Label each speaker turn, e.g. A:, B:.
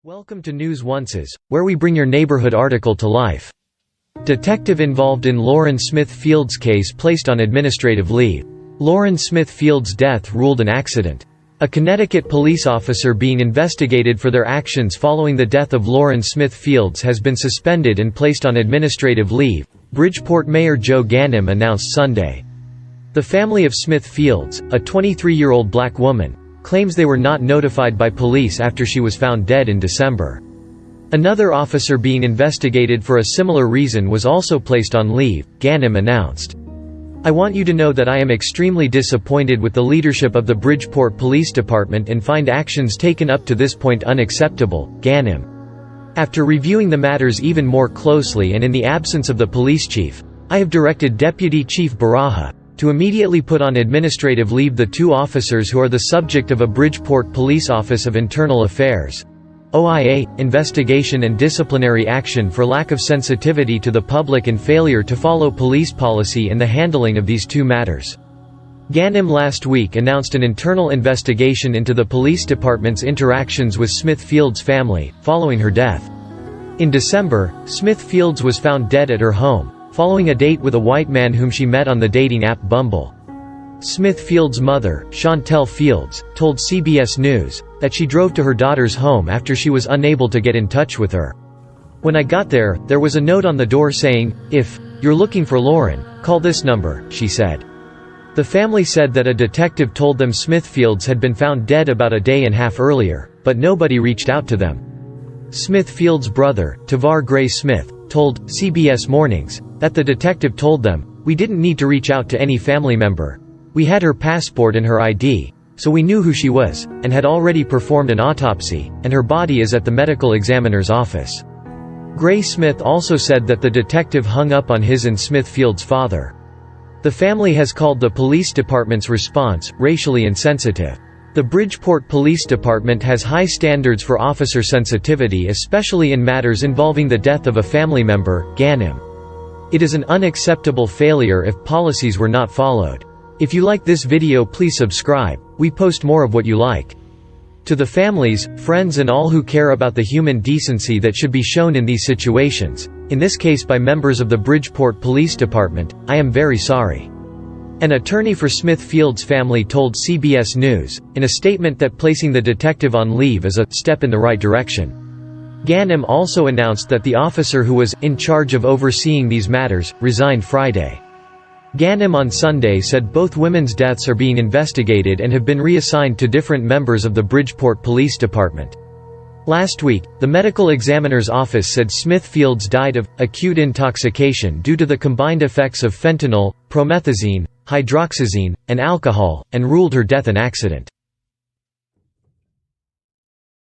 A: Welcome to News Onces, where we bring your neighborhood article to life. Detective involved in Lauren Smith Fields case placed on administrative leave. Lauren Smith Fields' death ruled an accident. A Connecticut police officer being investigated for their actions following the death of Lauren Smith Fields has been suspended and placed on administrative leave, Bridgeport Mayor Joe Ganim announced Sunday. The family of Smith Fields, a 23-year-old black woman, claims they were not notified by police after she was found dead in December. Another officer being investigated for a similar reason was also placed on leave, Ganim announced. "I want you to know that I am extremely disappointed with the leadership of the Bridgeport Police Department and find actions taken up to this point unacceptable," Ganim. "After reviewing the matters even more closely and in the absence of the police chief, I have directed Deputy Chief Baraha to immediately put on administrative leave the two officers who are the subject of a Bridgeport Police Office of Internal Affairs (OIA) investigation and disciplinary action for lack of sensitivity to the public and failure to follow police policy in the handling of these two matters." Ganim last week announced an internal investigation into the police department's interactions with Smith Fields' family, following her death. In December, Smith Fields was found dead at her home, following a date with a white man whom she met on the dating app Bumble. Smith Fields' mother, Chantel Fields, told CBS News that she drove to her daughter's home after she was unable to get in touch with her. "When I got there, there was a note on the door saying, 'If you're looking for Lauren, call this number,'" she said. The family said that a detective told them Smith Fields had been found dead about a day and a half earlier, but nobody reached out to them. Smith Fields' brother, Tavar Gray Smith, told CBS Mornings that the detective told them, "We didn't need to reach out to any family member. We had her passport and her ID, so we knew who she was, and had already performed an autopsy, and her body is at the medical examiner's office." Gray Smith also said that the detective hung up on his and Smith Fields' father. The family has called the police department's response racially insensitive. The Bridgeport Police Department has high standards for officer sensitivity, especially in matters involving the death of a family member, Ganim. "It is an unacceptable failure if policies were not followed. If you like this video, please subscribe. We post more of what you like." To the families, friends and all who care about the human decency that should be shown in these situations, in this case by members of the Bridgeport Police Department, I am very sorry. An attorney for Smith Fields' family told CBS News, in a statement, that placing the detective on leave is a step in the right direction. Ganim also announced that the officer who was in charge of overseeing these matters resigned Friday. Ganim on Sunday said both women's deaths are being investigated and have been reassigned to different members of the Bridgeport Police Department. Last week, the medical examiner's office said Smith Fields died of acute intoxication due to the combined effects of fentanyl, promethazine, hydroxyzine, and alcohol, and ruled her death an accident.